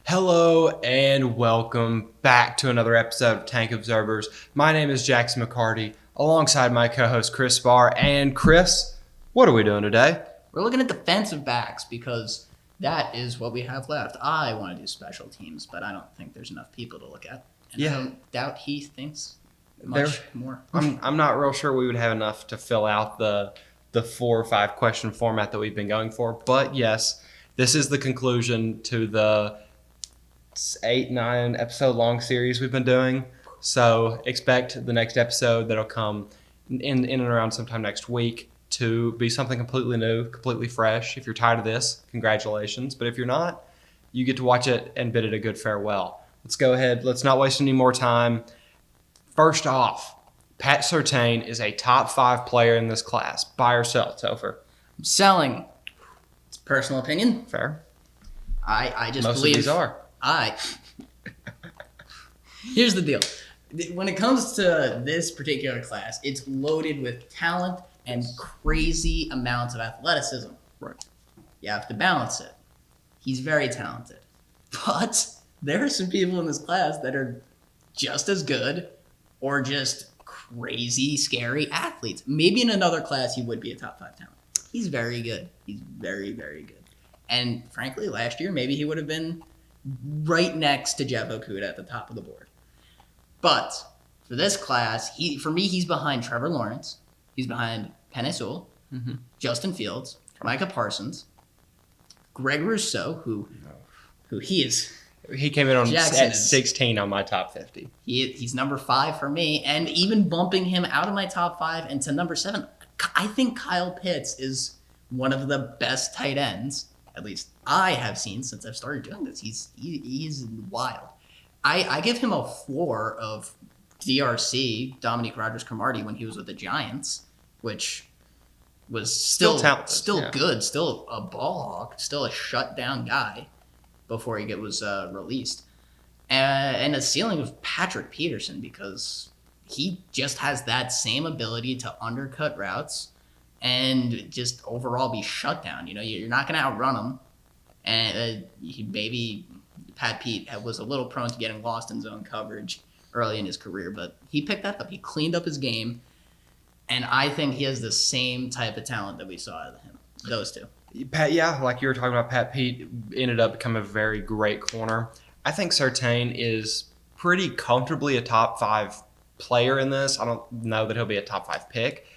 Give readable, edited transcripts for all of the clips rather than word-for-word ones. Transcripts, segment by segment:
Hello and welcome back to another episode of Tank Observers. My name is Jackson McCarty, alongside my co-host Chris Barr. And Chris, what are we doing today? We're looking at defensive backs because that is what we have left. I want to do special teams, but I don't think there's enough people to look at. And I don't doubt he thinks much more. I'm not real sure we would have enough to fill out the 4 or 5 question format that we've been going for. But yes, this is the conclusion to the 8-9 episode long series we've been doing. So expect the next episode that'll come in and around sometime next week to be something completely new, completely fresh. If you're tired of this, congratulations. But if you're not, you get to watch it and bid it a good farewell. Let's go ahead. Let's not waste any more time. First off, Pat Surtain is a top 5 player in this class. Buy or sell, Topher? I'm selling. It's personal opinion. Fair. I just Most believe of these are. Here's the deal. When it comes to this particular class, it's loaded with talent and crazy amounts of athleticism. Right. You have to balance it. He's very talented. But there are some people in this class that are just as good or just crazy, scary athletes. Maybe in another class he would be a top 5 talent. He's very good. He's very, very good. And frankly, last year, maybe he would have been right next to Jeff Okuda at the top of the board. But for this class, for me, he's behind Trevor Lawrence. He's behind Penei Sewell, Justin Fields, Micah Parsons, Greg Rousseau, who he is. He came in Jackson at 16 on my top 50. He's number 5 for me, and even bumping him out of my top 5 and to number 7, I think Kyle Pitts is one of the best tight ends, at least I have seen since I've started doing this. He's wild. I give him a floor of DRC, Dominique Rodgers-Cromartie, when he was with the Giants, which was still good, still a ball hawk, still a shutdown guy before he was released. And a ceiling of Patrick Peterson, because he just has that same ability to undercut routes and just overall be shut down. You know, you're not going to outrun him. And maybe Pat Pete was a little prone to getting lost in zone coverage early in his career, but he picked that up. He cleaned up his game, and I think he has the same type of talent that we saw out of him. Those two. Pat, yeah, like you were talking about, Pat Pete ended up becoming a very great corner. I think Surtain is pretty comfortably a top 5 player in this. I don't know that he'll be a top 5 pick,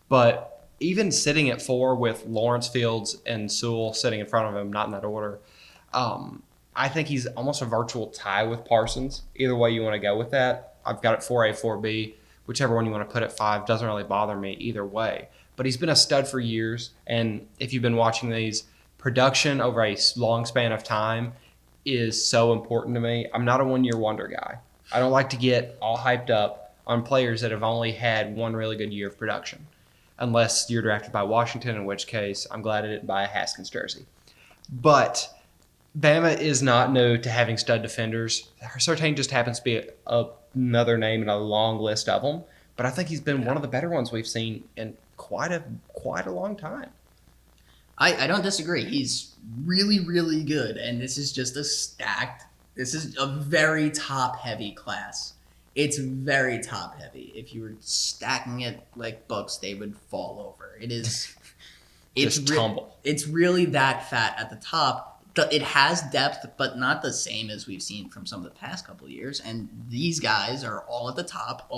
but even sitting at 4 with Lawrence, Fields, and Sewell sitting in front of him, not in that order, I think he's almost a virtual tie with Parsons. Either way you want to go with that. I've got it 4A, 4B. Whichever one you want to put at 5 doesn't really bother me either way. But he's been a stud for years, and if you've been watching these, production over a long span of time is so important to me. I'm not a one-year wonder guy. I don't like to get all hyped up on players that have only had one really good year of production, unless you're drafted by Washington, in which case I'm glad I didn't buy a Haskins jersey. But Bama is not new to having stud defenders. Surtain just happens to be another name in a long list of them, but I think he's been one of the better ones we've seen in quite a long time. I don't disagree. He's really, really good, and this is a very top-heavy class. It's very top-heavy. If you were stacking it like books, they would fall over. Tumble. It's really that fat at the top. It has depth, but not the same as we've seen from some of the past couple of years. And these guys are all at the top.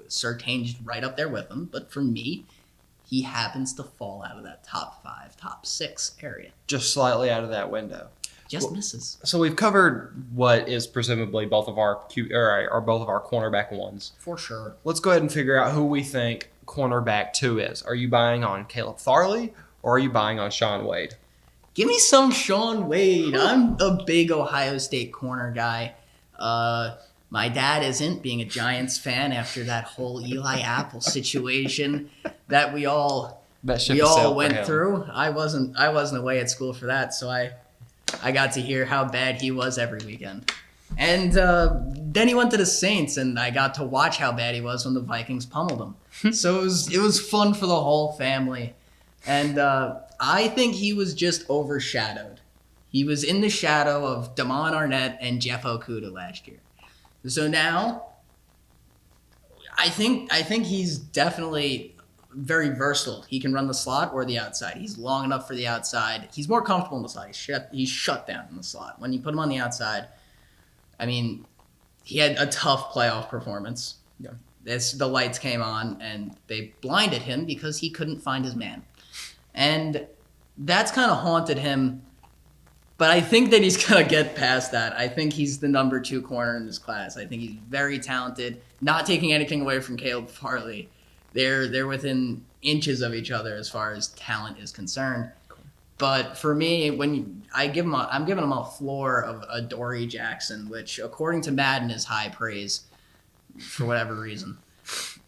Surtain's right up there with them. But for me, he happens to fall out of that top 5, top 6 area. Just slightly out of that window. Misses. So we've covered what is presumably both of our cornerback ones. For sure. Let's go ahead and figure out who we think cornerback 2 is. Are you buying on Caleb Farley or are you buying on Shaun Wade? Give me some Shaun Wade. I'm a big Ohio State corner guy. My dad isn't, being a Giants fan after that whole Eli Apple situation that we all went through. I wasn't away at school for that, so I got to hear how bad he was every weekend. And then he went to the Saints, and I got to watch how bad he was when the Vikings pummeled him. So it was fun for the whole family. And I think he was just overshadowed. He was in the shadow of Damon Arnett and Jeff Okuda last year. So now, I think he's definitely very versatile. He can run the slot or the outside. He's long enough for the outside. He's more comfortable in the slot. He's shut down in the slot. When you put him on the outside, I mean, he had a tough playoff performance. Yeah. The lights came on and they blinded him because he couldn't find his man. And that's kind of haunted him. But I think that he's going to get past that. I think he's the number 2 corner in this class. I think he's very talented. Not taking anything away from Caleb Farley. They're within inches of each other as far as talent is concerned. But for me, I'm giving him a floor of a Dory Jackson, which according to Madden is high praise for whatever reason.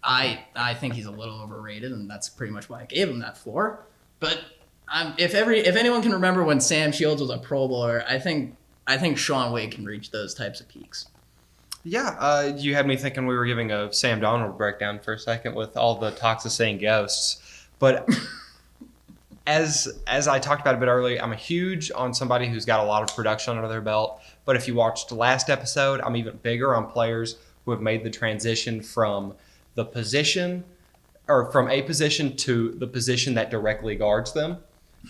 I think he's a little overrated, and that's pretty much why I gave him that floor. But if anyone can remember when Sam Shields was a Pro Bowler, I think Sean Wade can reach those types of peaks. Yeah, you had me thinking we were giving a Sam Darnold breakdown for a second with all the toxicity ghosts. But as I talked about a bit earlier, I'm a huge on somebody who's got a lot of production under their belt. But if you watched the last episode, I'm even bigger on players who have made the transition from the position or from a position to the position that directly guards them.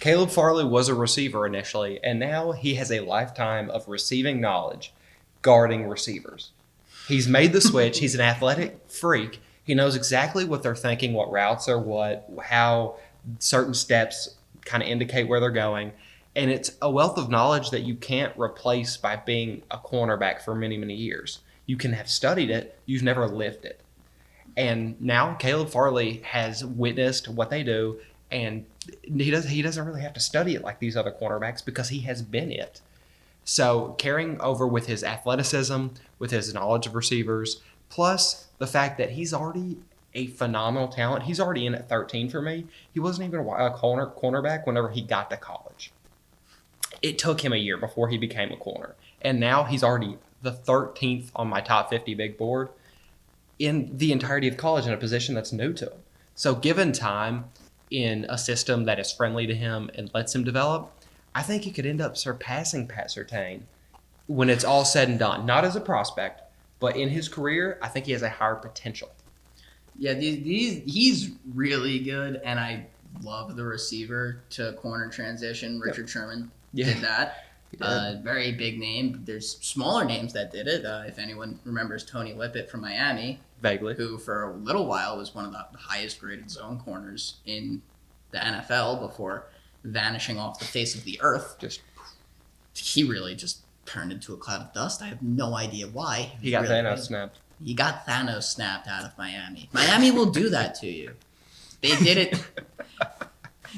Caleb Farley was a receiver initially, and now he has a lifetime of receiving knowledge guarding receivers. He's made the switch. He's an athletic freak. He knows exactly what they're thinking, what routes are what, how certain steps kind of indicate where they're going. And it's a wealth of knowledge that you can't replace by being a cornerback for many, many years. You can have studied it. You've never lived it. And now Caleb Farley has witnessed what they do, and he doesn't really have to study it like these other cornerbacks because he has been it. So carrying over with his athleticism, with his knowledge of receivers, plus the fact that he's already a phenomenal talent. He's already in at 13 for me. He wasn't even a cornerback whenever he got to college. It took him a year before he became a corner. And now he's already the 13th on my top 50 big board in the entirety of college in a position that's new to him. So given time in a system that is friendly to him and lets him develop, I think he could end up surpassing Pat Surtain when it's all said and done. Not as a prospect, but in his career, I think he has a higher potential. Yeah, he's really good, and I love the receiver to corner transition. Richard Sherman did that. Very big name. There's smaller names that did it. If anyone remembers Tony Lippett from Miami, vaguely, who for a little while was one of the highest graded zone corners in the NFL before vanishing off the face of the earth. He really just turned into a cloud of dust. I have no idea why. He got Thanos snapped. He got Thanos snapped out of Miami. Miami will do that to you. They did it.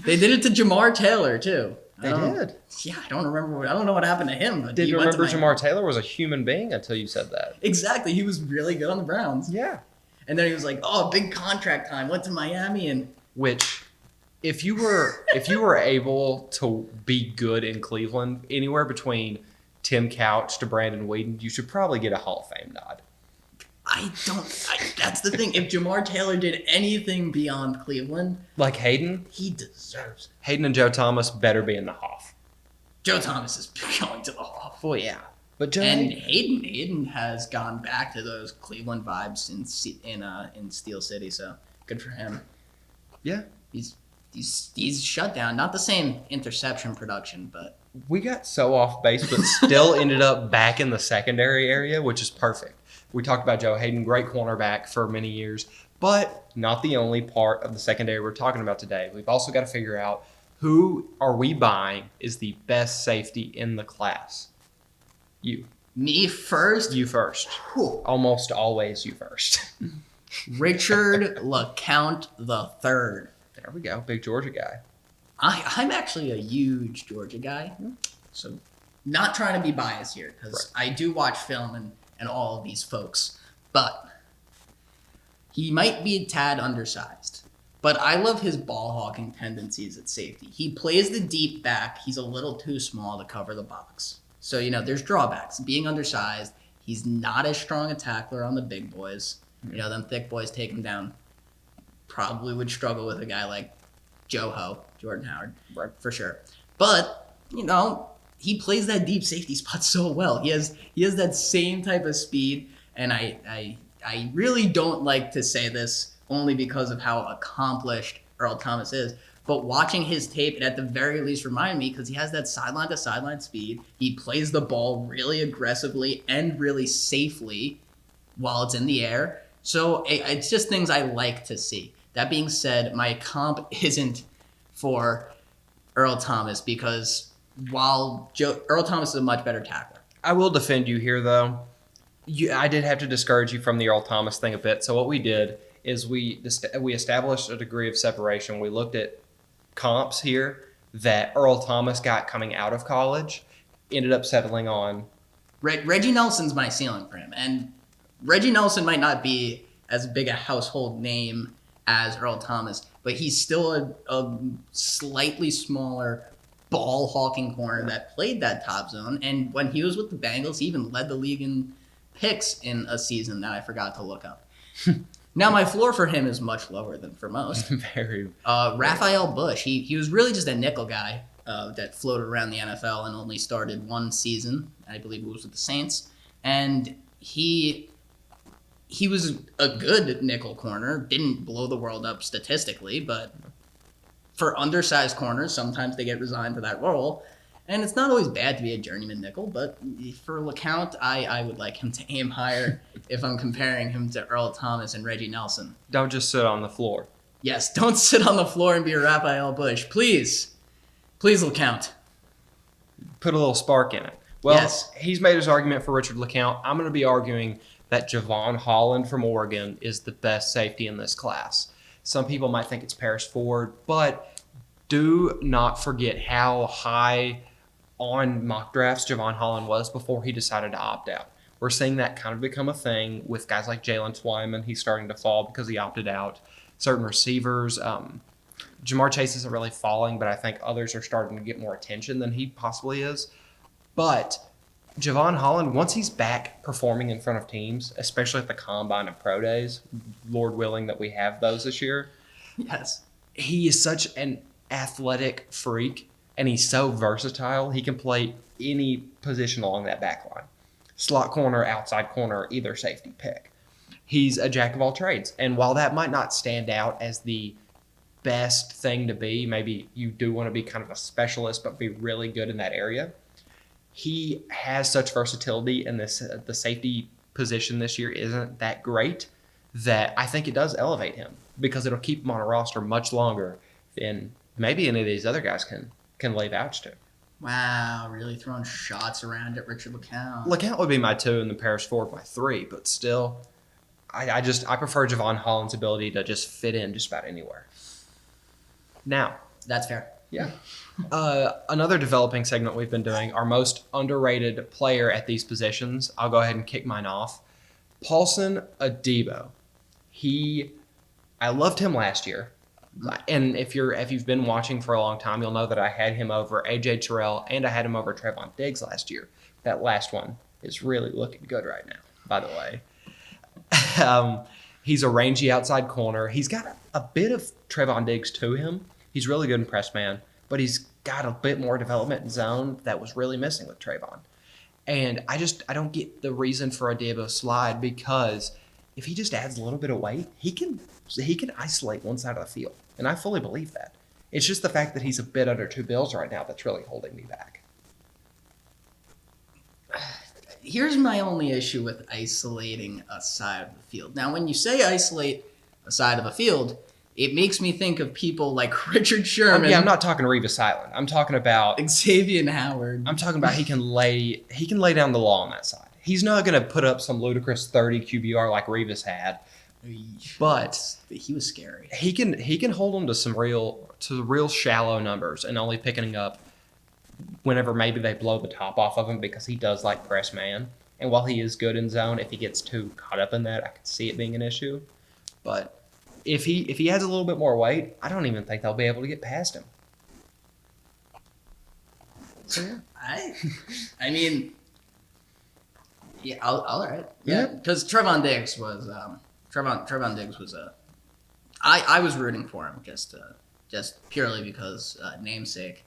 They did it to Jamar Taylor too. They did. Yeah, I don't remember. I don't know what happened to him. But did you remember Jamar Taylor was a human being until you said that? Exactly. He was really good on the Browns. Yeah. And then he was like, "Oh, big contract time." Went to Miami and which. If you were able to be good in Cleveland, anywhere between Tim Couch to Brandon Whedon, you should probably get a Hall of Fame nod. That's the thing. If Jamar Taylor did anything beyond Cleveland, like Hayden, he deserves it. Hayden and Joe Thomas better be in the Hoff. Joe Thomas is going to the Hoff. Well, yeah. But Hayden has gone back to those Cleveland vibes in Steel City, so good for him. Yeah. He's shut down. Not the same interception production, but we got so off base, but still ended up back in the secondary area, which is perfect. We talked about Joe Hayden, great cornerback for many years, but not the only part of the secondary we're talking about today. We've also got to figure out who are we buying is the best safety in the class. You. Me first? You first. Whew. Almost always you first. Richard LeCount III. There we go. Big Georgia guy. I'm actually a huge Georgia guy. So not trying to be biased here because I do watch film and all of these folks. But he might be a tad undersized. But I love his ball hawking tendencies at safety. He plays the deep back. He's a little too small to cover the box. So, there's drawbacks. Being undersized, he's not as strong a tackler on the big boys. Them thick boys take him down. Probably would struggle with a guy like Jordan Howard, for sure. But, he plays that deep safety spot so well. He has that same type of speed, and I really don't like to say this only because of how accomplished Earl Thomas is. But watching his tape, it at the very least reminded me because he has that sideline to sideline speed. He plays the ball really aggressively and really safely while it's in the air. So it's just things I like to see. That being said, my comp isn't for Earl Thomas because while Earl Thomas is a much better tackler. I will defend you here, though. I did have to discourage you from the Earl Thomas thing a bit. So what we did is we established a degree of separation. We looked at comps here that Earl Thomas got coming out of college, ended up settling on. Reggie Nelson's my ceiling for him, and Reggie Nelson might not be as big a household name as Earl Thomas, but he's still a slightly smaller ball hawking corner that played that top zone. And when he was with the Bengals, he even led the league in picks in a season that I forgot to look up. Now, my floor for him is much lower than for most. Very. Raphael Bush, he was really just a nickel guy that floated around the NFL and only started one season. I believe it was with the Saints. And he was a good nickel corner, didn't blow the world up statistically, but for undersized corners, sometimes they get resigned to that role. And it's not always bad to be a journeyman nickel, but for LeCount, I would like him to aim higher if I'm comparing him to Earl Thomas and Reggie Nelson. Don't just sit on the floor. Yes, don't sit on the floor and be a Raphael Bush. Please. Please, LeCount. Put a little spark in it. Well, Yes. He's made his argument for Richard LeCount. I'm going to be arguing that Javon Holland from Oregon is the best safety in this class. Some people might think it's Paris Ford, but do not forget how high on mock drafts Javon Holland was before he decided to opt out. We're seeing that kind of become a thing with guys like Jalen Twyman. He's starting to fall because he opted out. Certain receivers, Jamar Chase isn't really falling, but I think others are starting to get more attention than he possibly is. But Javon Holland, once he's back performing in front of teams, especially at the Combine and Pro Days, Lord willing that we have those this year, Yes. he is such an athletic freak, and he's so versatile. He can play any position along that back line. Slot corner, outside corner, either safety pick. He's a jack of all trades. And while that might not stand out as the best thing to be, maybe you do want to be kind of a specialist but be really good in that area, he has such versatility, and the safety position this year isn't that great that I think it does elevate him because it'll keep him on a roster much longer than maybe any of these other guys can lay vouch to. Wow, really throwing shots around at Richard LeCount. LeCount would be my 2 and the Paris Ford my 3, but still, I prefer Javon Holland's ability to just fit in just about anywhere. Now, That's fair. yeah. Another developing segment we've been doing, our most underrated player at these positions. I'll go ahead and kick mine off. Paulson Adebo. I loved him last year. And if you've been watching for a long time, you'll know that I had him over AJ Terrell and I had him over Trevon Diggs last year. That last one is really looking good right now, by the way. He's a rangy outside corner. He's got a bit of Trevon Diggs to him. He's really good in press man, but he's got a bit more development in zone that was really missing with Trevon. And I don't get the reason for Adebo's slide because if he just adds a little bit of weight, he can isolate one side of the field. And I fully believe that. It's just the fact that he's a bit under 2 bills right now that's really holding me back. Here's my only issue with isolating a side of the field. Now, when you say isolate a side of a field, it makes me think of people like Richard Sherman. I'm not talking Revis Island. I'm talking about Xavier Howard. I'm talking about he can lay down the law on that side. He's not going to put up some ludicrous 30 QBR like Revis had, but he was scary. He can hold them to some real shallow numbers and only picking up whenever maybe they blow the top off of him because he does like press man. And while he is good in zone, if he gets too caught up in that, I could see it being an issue. But if he has a little bit more weight, I don't even think they'll be able to get past him. So yeah. I mean, yeah, all right. Yeah, because Trevon Diggs was Trevon Diggs was I was rooting for him just purely because namesake.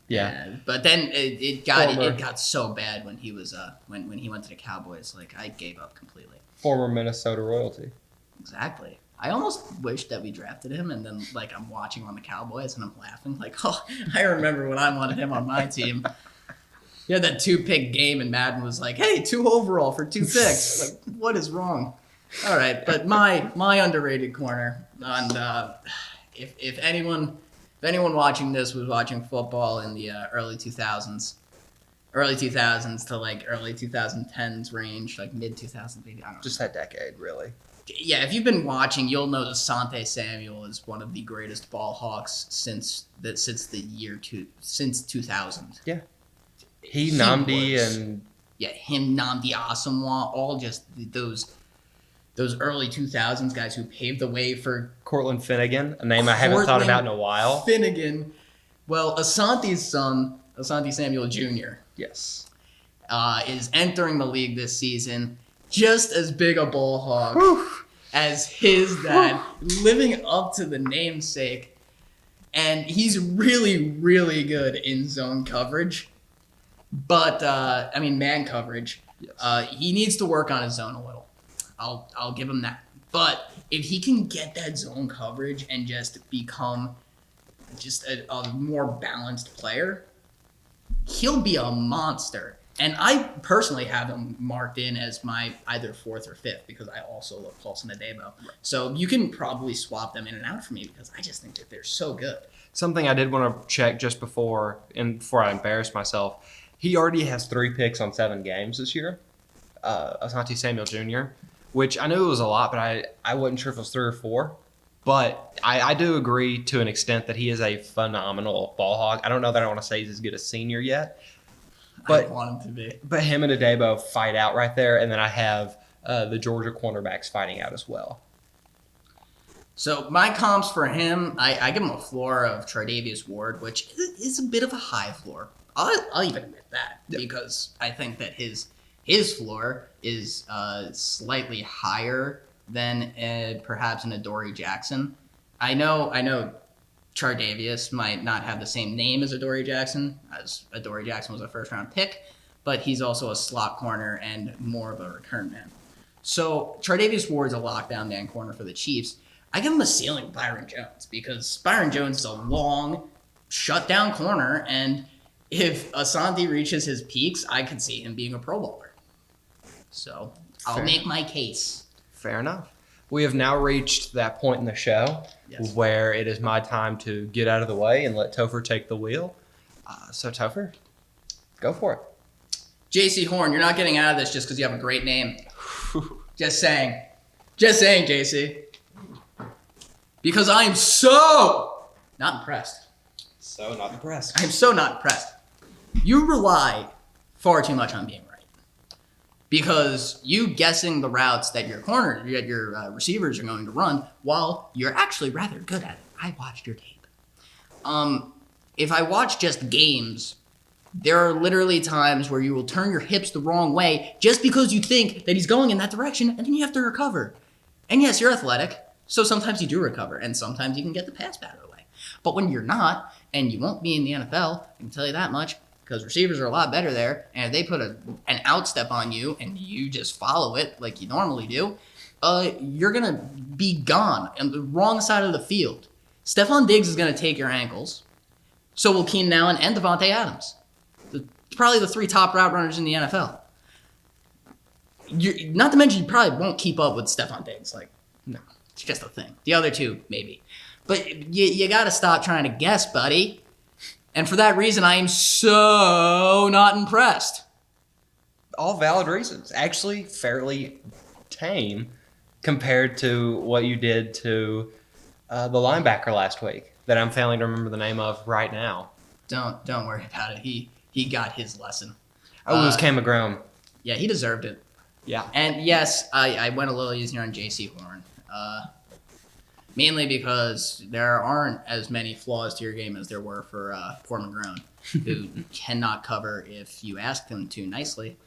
Yeah. But then it got so bad when he was when he went to the Cowboys. Like I gave up completely. Former Minnesota royalty. Exactly. I almost wish that we drafted him, and then like I'm watching on the Cowboys and I'm laughing like, oh, I remember when I wanted him on my team. He had that 2-pick game, and Madden was like, hey, 2 overall for 2 picks. Like, what is wrong? All right, but my underrated corner, and if anyone watching this was watching football in the early 2000s to like early 2010s range, like mid 2000s, maybe, I don't know. Just that decade, really. Yeah, if you've been watching, you'll know that Asante Samuel is one of the greatest ball hawks since 2000. Yeah. He Namdi, and him, Namdi Asamoah, all just those early 2000s guys who paved the way for Cortland Finnegan, a name I haven't thought about in a while. Finnegan. Well, Asante's son, Asante Samuel Jr., Yes. is entering the league this season just as big a ball hog as his dad, living up to the namesake. And he's really, really good in zone coverage. But, man coverage. Yes. He needs to work on his zone a little. I'll give him that. But if he can get that zone coverage and just become just a more balanced player, he'll be a monster. And I personally have him marked in as my either 4th or 5th because I also love Paulson Adebo. Right. So you can probably swap them in and out for me because I just think that they're so good. Something I did want to check just before I embarrass myself. He already has 3 picks on 7 games this year. Asante Samuel Jr., which I knew it was a lot, but I wasn't sure if it was 3 or 4. But I do agree to an extent that he is a phenomenal ball hog. I don't know that I want to say he's as good as senior yet. But, I want him to be. But him and Adebo fight out right there, and then I have the Georgia cornerbacks fighting out as well. So my comps for him, I give him a floor of Tre'Davious Ward, which is a bit of a high floor. I'll even admit that because I think that his floor is slightly higher than perhaps an Adoree Jackson. I know Tre'Davious might not have the same name as Adoree Jackson, as Adoree Jackson was a first-round pick, but he's also a slot corner and more of a return man. So Tre'Davious Ward's a lockdown man corner for the Chiefs. I give him a ceiling of Byron Jones because Byron Jones is a long, shut-down corner, and if Asante reaches his peaks, I could see him being a Pro Bowler. So I'll make my case. Fair enough. We have now reached that point in the show where it is my time to get out of the way and let Topher take the wheel. So Topher, go for it. JC Horn, you're not getting out of this just because you have a great name. Just saying. Just saying, JC. Because I am so not impressed. So not impressed. I am so not impressed. You rely far too much on being right. Because you guessing the routes that your receivers are going to run while you're actually rather good at it. I watched your tape. If I watch just games, there are literally times where you will turn your hips the wrong way just because you think that he's going in that direction, and then you have to recover. And yes, you're athletic, so sometimes you do recover, and sometimes you can get the pass out of the way. But when you're not, and you won't be in the NFL, I can tell you that much, because receivers are a lot better there, and if they put an outstep on you and you just follow it like you normally do, you're going to be gone on the wrong side of the field. Stephon Diggs is going to take your ankles. So will Keenan Allen and Devontae Adams. Probably the 3 top route runners in the NFL. Not to mention, you probably won't keep up with Stephon Diggs. No, it's just a thing. The other 2, maybe. But you got to stop trying to guess, buddy. And for that reason, I am so not impressed. All valid reasons. Actually, fairly tame compared to what you did to the linebacker last week that I'm failing to remember the name of right now. Don't worry about it. He got his lesson. Oh, it was Cam McGrone. Yeah, he deserved it. Yeah. And yes, I went a little easier on J.C. Horn. Mainly because there aren't as many flaws to your game as there were for poor McGrone, who cannot cover if you ask him to nicely.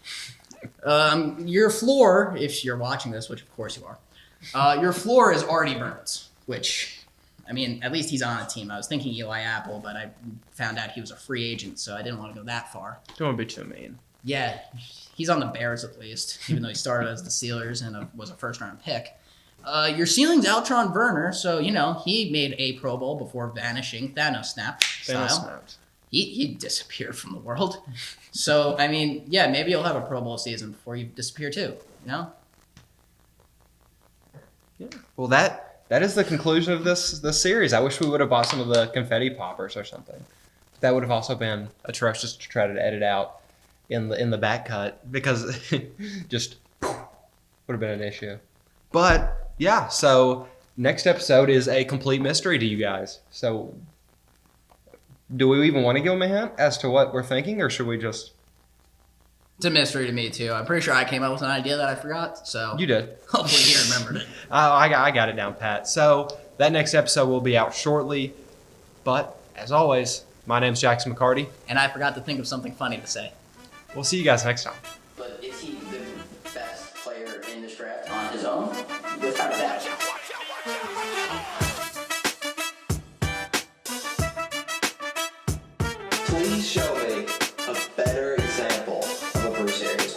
Your floor, if you're watching this, which of course you are, your floor is Artie Burns, which, I mean, at least he's on a team. I was thinking Eli Apple, but I found out he was a free agent, so I didn't want to go that far. Don't want to be too mean. Yeah, he's on the Bears at least, even though he started as the Steelers and was a first-round pick. Your ceiling's Altron Werner, so, he made a Pro Bowl before vanishing Thanos snap style. Thanos snapped. He disappeared from the world. So, I mean, yeah, maybe you'll have a Pro Bowl season before you disappear too, Yeah. Well, that is the conclusion of this series. I wish we would have bought some of the confetti poppers or something. That would have also been atrocious to try to edit out in the back cut because just would have been an issue. But yeah, so next episode is a complete mystery to you guys. So do we even want to give them a hint as to what we're thinking, or should we just? It's a mystery to me too. I'm pretty sure I came up with an idea that I forgot. So You did. hopefully he remembered it. I got it down, Pat. So that next episode will be out shortly. But as always, my name's Jackson McCarty. And I forgot to think of something funny to say. We'll see you guys next time. But is he the best player in this draft on his own? Without a doubt. Please show me a better example of a Bruce Arians